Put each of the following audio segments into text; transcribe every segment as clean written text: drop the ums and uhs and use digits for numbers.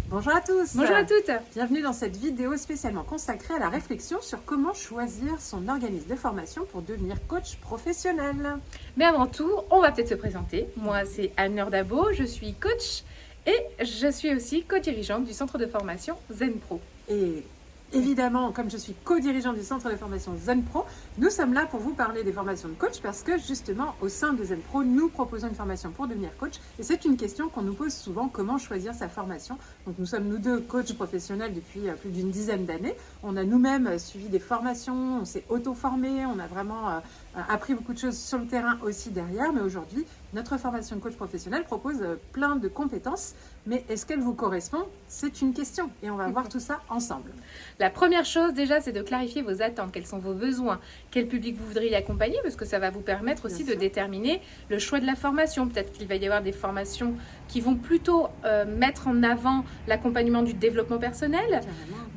Bonjour à tous. Bonjour à toutes. Bienvenue dans cette vidéo spécialement consacrée à la réflexion sur comment choisir son organisme de formation pour devenir coach professionnel. Mais avant tout, on va peut-être se présenter. Moi, c'est Anne-Laure Dabo, je suis coach et je suis aussi co-dirigeante du centre de formation ZenPro. Et évidemment, comme je suis co-dirigeante du centre de formation ZenPro, nous sommes là pour vous parler des formations de coach parce que justement, au sein de ZenPro, nous proposons une formation pour devenir coach. Et c'est une question qu'on nous pose souvent, comment choisir sa formation. Donc nous sommes nous deux coachs professionnels depuis plus d'une dizaine d'années. On a nous-mêmes suivi des formations, on s'est auto-formé, on a vraiment appris beaucoup de choses sur le terrain aussi derrière. Mais aujourd'hui, notre formation de coach professionnel propose plein de compétences. Mais est-ce qu'elle vous correspond? C'est une question et on va voir tout ça ensemble. La première chose déjà, c'est de clarifier vos attentes. Quels sont vos besoins? Quel public vous voudriez accompagner? Parce que ça va vous permettre aussi de déterminer le choix de la formation. Peut-être qu'il va y avoir des formations qui vont plutôt mettre en avant l'accompagnement du développement personnel.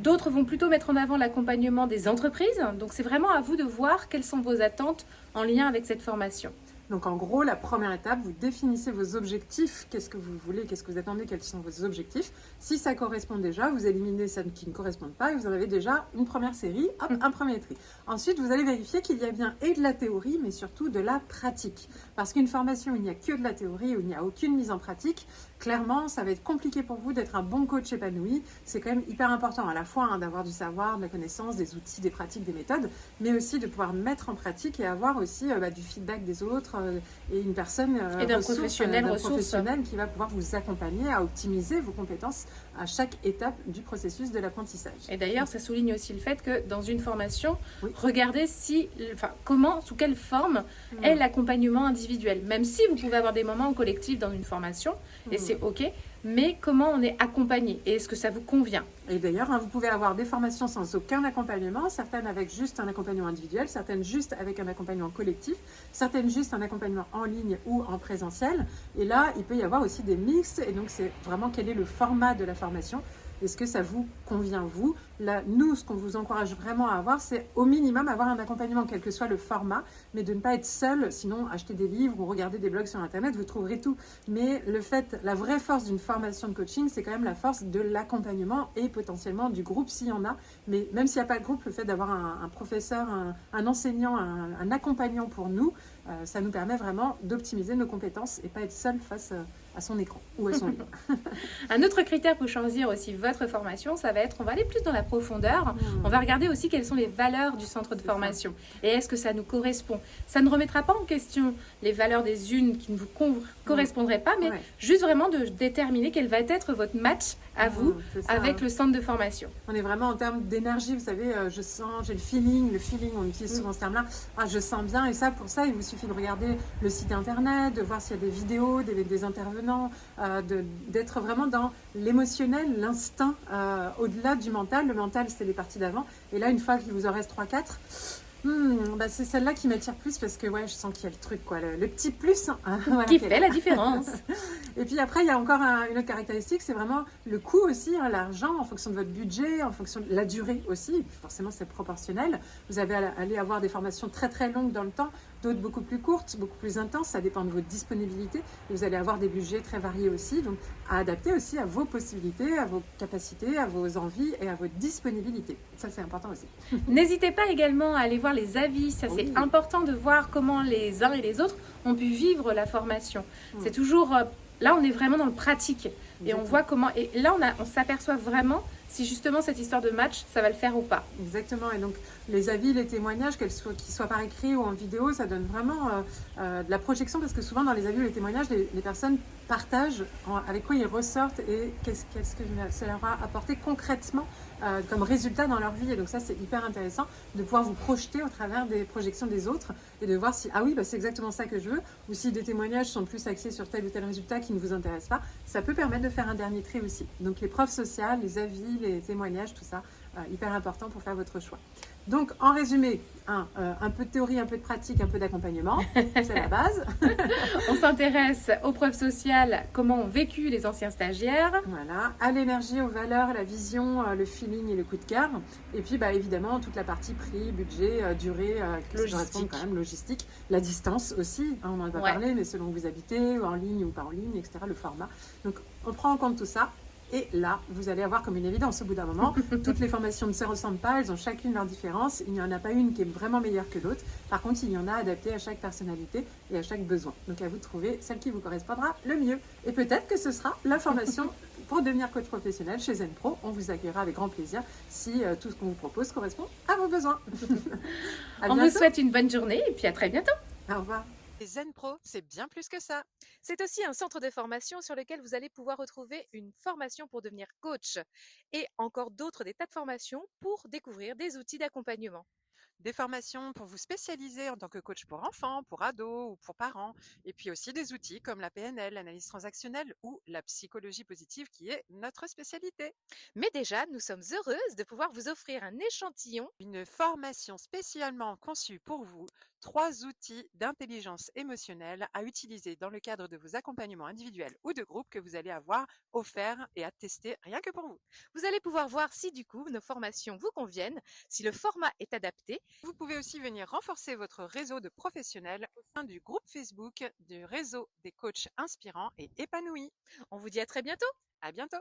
D'autres vont plutôt mettre en avant l'accompagnement des entreprises. Donc c'est vraiment à vous de voir quelles sont vos attentes en lien avec cette formation. Donc en gros, la première étape, vous définissez vos objectifs. Qu'est-ce que vous voulez, qu'est-ce que vous attendez, quels sont vos objectifs. Si ça correspond déjà, vous éliminez celles qui ne correspondent pas et vous en avez déjà une première série, hop, un premier tri. Ensuite, vous allez vérifier qu'il y a bien et de la théorie, mais surtout de la pratique. Parce qu'une formation où il n'y a que de la théorie, où il n'y a aucune mise en pratique, clairement, ça va être compliqué pour vous d'être un bon coach épanoui. C'est quand même hyper important à la fois d'avoir du savoir, de la connaissance, des outils, des pratiques, des méthodes, mais aussi de pouvoir mettre en pratique et avoir aussi du feedback des autres et une personne et d'un professionnel qui va pouvoir vous accompagner à optimiser vos compétences à chaque étape du processus de l'apprentissage. Et d'ailleurs, ça souligne aussi le fait que dans une formation, regardez comment, sous quelle forme est l'accompagnement individuel. Même si vous pouvez avoir des moments en collectif dans une formation, et c'est OK, mais comment on est accompagné et est-ce que ça vous convient? Et d'ailleurs, vous pouvez avoir des formations sans aucun accompagnement, certaines avec juste un accompagnement individuel, certaines juste avec un accompagnement collectif, certaines juste un accompagnement en ligne ou en présentiel. Et là, il peut y avoir aussi des mix. Et donc, c'est vraiment quel est le format de la formation. Est-ce que ça vous convient, vous? Là, nous, ce qu'on vous encourage vraiment à avoir, c'est au minimum avoir un accompagnement, quel que soit le format, mais de ne pas être seul. Sinon, acheter des livres ou regarder des blogs sur Internet, vous trouverez tout. Mais la vraie force d'une formation de coaching, c'est quand même la force de l'accompagnement et potentiellement du groupe s'il y en a. Mais même s'il n'y a pas de groupe, le fait d'avoir un professeur, un enseignant, un accompagnant pour nous, ça nous permet vraiment d'optimiser nos compétences et pas être seul face à son écran ou à son livre. Un autre critère pour choisir aussi votre formation, ça va être, on va aller plus dans la profondeur, on va regarder aussi quelles sont les valeurs du centre de formation et est-ce que ça nous correspond. Ça ne remettra pas en question les valeurs des unes qui ne vous correspondraient pas, mais juste vraiment de déterminer quel va être votre match à vous avec le centre de formation. On est vraiment en termes d'énergie, vous savez, je sens, j'ai le feeling, on utilise souvent ce terme-là, je sens bien et ça, pour ça, il vous suffit de regarder le site internet, de voir s'il y a des vidéos, des intervenants, d'être vraiment dans l'émotionnel, l'instinct, au-delà du mental. Le mental, c'était les parties d'avant. Et là, une fois qu'il vous en reste 3-4, c'est celle-là qui m'attire plus parce que je sens qu'il y a le truc, le petit plus qui fait la différence. Et puis après, il y a encore une autre caractéristique, c'est vraiment le coût aussi, l'argent en fonction de votre budget, en fonction de la durée aussi. Et puis forcément, c'est proportionnel. Vous allez avoir des formations très très longues dans le temps, d'autres beaucoup plus courtes, beaucoup plus intenses. Ça dépend de votre disponibilité. Et vous allez avoir des budgets très variés aussi, donc à adapter aussi à vos possibilités, à vos capacités, à vos envies et à votre disponibilité. Ça, c'est important aussi. N'hésitez pas également à aller voir les avis. Ça, c'est important de voir comment les uns et les autres ont pu vivre la formation. C'est toujours... Là, on est vraiment dans le pratique et on voit comment... Et là, on s'aperçoit vraiment si justement cette histoire de match, ça va le faire ou pas. Exactement. Et donc, les avis, les témoignages, qu'ils soient par écrit ou en vidéo, ça donne vraiment de la projection parce que souvent, dans les avis ou les témoignages, les personnes partagent avec quoi ils ressortent et qu'est-ce que ça leur a apporté concrètement comme résultat dans leur vie. Et donc ça, c'est hyper intéressant de pouvoir vous projeter au travers des projections des autres et de voir si, c'est exactement ça que je veux, ou si des témoignages sont plus axés sur tel ou tel résultat qui ne vous intéresse pas. Ça peut permettre de faire un dernier tri aussi. Donc les preuves sociales, les avis, les témoignages, tout ça, hyper important pour faire votre choix. Donc, en résumé, un peu de théorie, un peu de pratique, un peu d'accompagnement, c'est la base. On s'intéresse aux preuves sociales, comment ont vécu les anciens stagiaires. Voilà, à l'énergie, aux valeurs, à la vision, le feeling et le coup de cœur. Et puis, évidemment, toute la partie prix, budget, durée, logistique. Quand même, logistique, la distance aussi, on n'en a pas parlé, mais selon où vous habitez, ou en ligne ou pas en ligne, etc., le format. Donc, on prend en compte tout ça. Et là, vous allez avoir comme une évidence au bout d'un moment. Toutes les formations ne se ressemblent pas, elles ont chacune leurs différences. Il n'y en a pas une qui est vraiment meilleure que l'autre. Par contre, il y en a adaptées à chaque personnalité et à chaque besoin. Donc à vous de trouver celle qui vous correspondra le mieux. Et peut-être que ce sera la formation pour devenir coach professionnel chez ZenPro. On vous accueillera avec grand plaisir si tout ce qu'on vous propose correspond à vos besoins. On vous souhaite une bonne journée et puis à très bientôt. Au revoir. ZenPro, c'est bien plus que ça. C'est aussi un centre de formation sur lequel vous allez pouvoir retrouver une formation pour devenir coach et encore d'autres des tas de formations pour découvrir des outils d'accompagnement. Des formations pour vous spécialiser en tant que coach pour enfants, pour ados ou pour parents. Et puis aussi des outils comme la PNL, l'analyse transactionnelle ou la psychologie positive qui est notre spécialité. Mais déjà, nous sommes heureuses de pouvoir vous offrir un échantillon. Une formation spécialement conçue pour vous, 3 outils d'intelligence émotionnelle à utiliser dans le cadre de vos accompagnements individuels ou de groupe que vous allez avoir offerts et à tester rien que pour vous. Vous allez pouvoir voir si du coup nos formations vous conviennent, si le format est adapté. Vous pouvez aussi venir renforcer votre réseau de professionnels au sein du groupe Facebook du réseau des coachs inspirants et épanouis. On vous dit à très bientôt. À bientôt!